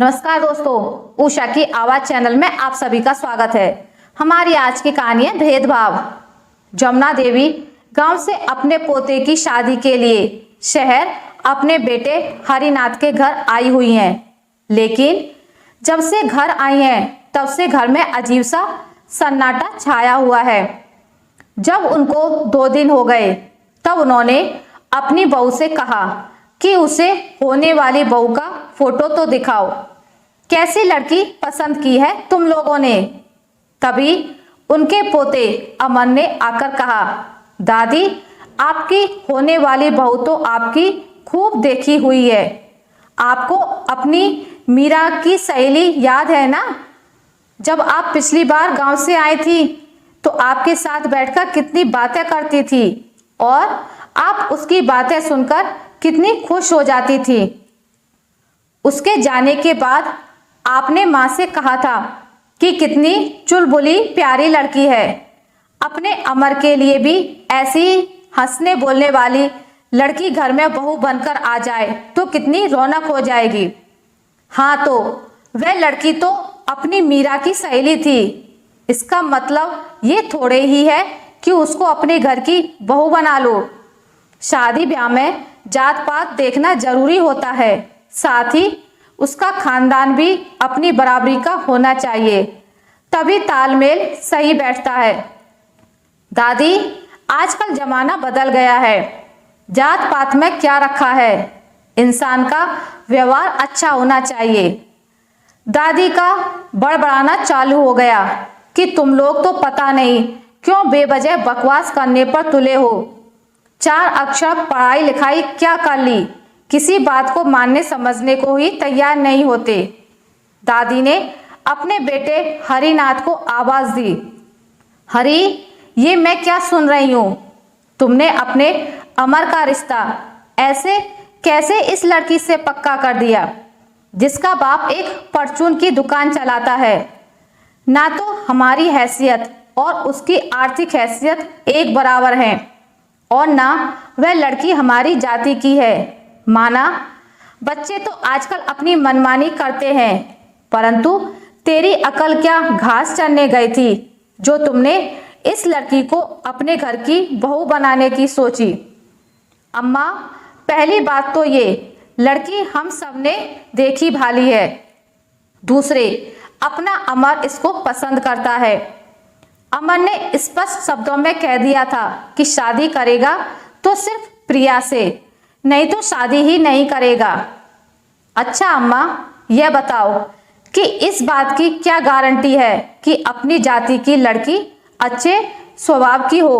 नमस्कार दोस्तों, उषा की आवाज चैनल में आप सभी का स्वागत है। हमारी आज की कहानी है भेदभाव। जमुना देवी गांव से अपने पोते की शादी के लिए शहर अपने बेटे हरिनाथ के घर आई हुई हैं। लेकिन जब से घर आई हैं तब से घर में अजीब सा सन्नाटा छाया हुआ है। जब उनको 2 दिन हो गए तब उन्होंने अपनी बहू से कहा कि उसे होने वाली बहू का फोटो तो दिखाओ, कैसी लड़की पसंद की है तुम लोगों ने। तभी उनके पोते अमन ने आकर कहा, दादी आपकी होने वाली बहू तो आपकी खूब देखी हुई है। आपको अपनी मीरा की सहेली याद है ना? जब आप पिछली बार गांव से आई थी तो आपके साथ बैठकर कितनी बातें करती थी और आप उसकी बातें सुनकर कितनी खुश हो जाती थी। उसके जाने के बाद आपने माँ से कहा था कि कितनी चुलबुली प्यारी लड़की है। अपने अमर के लिए भी ऐसी हंसने बोलने वाली लड़की घर में बहू बनकर आ जाए तो कितनी रौनक हो जाएगी। हाँ, तो वह लड़की तो अपनी मीरा की सहेली थी। इसका मतलब ये थोड़े ही है कि उसको अपने घर की बहू बना लो। शादी ब्याह में जात पात देखना जरूरी होता है, साथ ही उसका खानदान भी अपनी बराबरी का होना चाहिए, तभी तालमेल सही बैठता है। दादी आजकल जमाना बदल गया है, जात पात में क्या रखा है, इंसान का व्यवहार अच्छा होना चाहिए। दादी का बड़बड़ाना चालू हो गया कि तुम लोग तो पता नहीं क्यों बेवजह बकवास करने पर तुले हो। 4 अक्षर पढ़ाई लिखाई क्या कर ली, किसी बात को मानने समझने को ही तैयार नहीं होते। दादी ने अपने बेटे हरिनाथ को आवाज दी, हरी ये मैं क्या सुन रही हूँ? तुमने अपने अमर का रिश्ता ऐसे कैसे इस लड़की से पक्का कर दिया जिसका बाप एक परचून की दुकान चलाता है। ना तो हमारी हैसियत और उसकी आर्थिक हैसियत एक बराबर है और ना वह लड़की हमारी जाति की है। माना बच्चे तो आजकल अपनी मनमानी करते हैं, परंतु तेरी अकल क्या घास चरने गई थी जो तुमने इस लड़की को अपने घर की बहू बनाने की सोची। अम्मा पहली बात तो ये लड़की हम सब ने देखी भाली है, दूसरे अपना अमर इसको पसंद करता है। अमर ने स्पष्ट शब्दों में कह दिया था कि शादी करेगा तो सिर्फ प्रिया से, नहीं तो शादी ही नहीं करेगा। अच्छा अम्मा यह बताओ कि इस बात की क्या गारंटी है कि अपनी जाति की लड़की अच्छे स्वभाव की हो?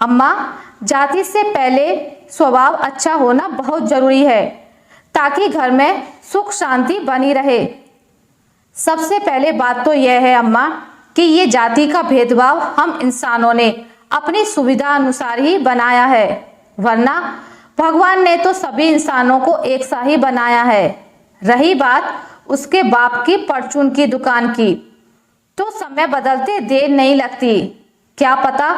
अम्मा जाति से पहले स्वभाव अच्छा होना बहुत जरूरी है ताकि घर में सुख शांति बनी रहे। सबसे पहले बात तो यह है अम्मा कि ये जाति का भेदभाव हम इंसानों ने अपनी सुविधा अनुसार ही बनाया है, वरना भगवान ने तो सभी इंसानों को एक सा ही बनाया है। रही बात उसके बाप की परचून की दुकान की, तो समय बदलते देर नहीं लगती। क्या पता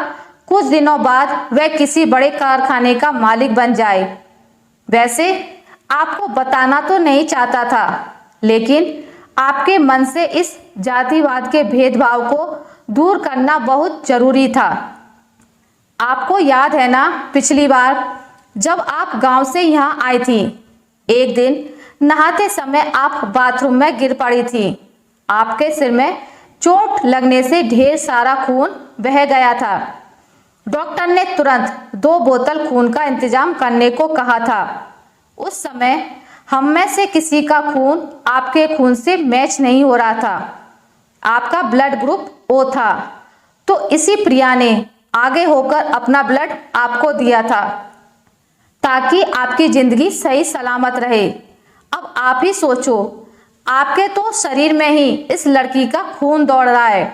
कुछ दिनों बाद वह किसी बड़े कारखाने का मालिक बन जाए। वैसे आपको बताना तो नहीं चाहता था, लेकिन आपके मन से इस जातिवाद के भेदभाव को दूर करना बहुत जरूरी था। आपको याद है ना, पिछली बार जब आप गांव से यहाँ आई थी, एक दिन नहाते समय आप बाथरूम में गिर पड़ी थी। आपके सिर में चोट लगने से ढेर सारा खून बह गया था। डॉक्टर ने तुरंत 2 बोतल खून का इंतजाम करने को कहा था। उस समय हम में से किसी का खून आपके खून से मैच नहीं हो रहा था। आपका ब्लड ग्रुप ओ था, तो इसी प्रिया ने आगे होकर अपना ब्लड आपको दिया था ताकि आपकी जिंदगी सही सलामत रहे। अब आप ही सोचो, आपके तो शरीर में ही इस लड़की का खून दौड़ रहा है,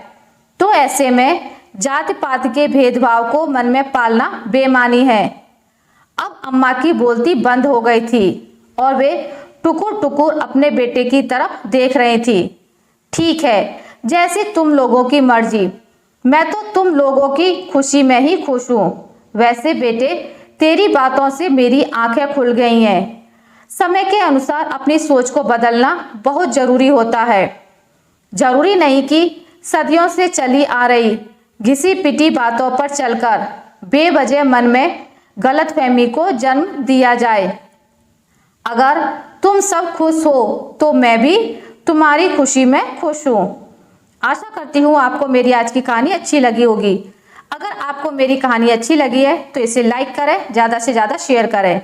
तो ऐसे में जाति पात के भेदभाव को मन में पालना बेमानी है। अब अम्मा की बोलती बंद हो गई थी और वे टुकुर टुकुर अपने बेटे की तरफ देख रही थी। ठीक है, जैसी तुम लोगों की मर्जी, मैं तो तुम लोगों की खुशी में ही खुश हूँ। वैसे बेटे तेरी बातों से मेरी आंखें खुल गई हैं। समय के अनुसार अपनी सोच को बदलना बहुत जरूरी होता है। जरूरी नहीं कि सदियों से चली आ रही घिसी पिटी बातों पर चलकर बेवजह मन में गलतफहमी को जन्म दिया जाए। अगर तुम सब खुश हो तो मैं भी तुम्हारी खुशी में खुश हूँ। आशा करती हूँ आपको मेरी आज की कहानी अच्छी लगी होगी। अगर आपको मेरी कहानी अच्छी लगी है तो इसे लाइक करें, ज़्यादा से ज़्यादा शेयर करें,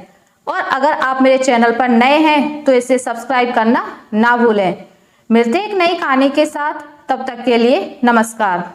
और अगर आप मेरे चैनल पर नए हैं तो इसे सब्सक्राइब करना ना भूलें। मिलते हैं एक नई कहानी के साथ, तब तक के लिए नमस्कार।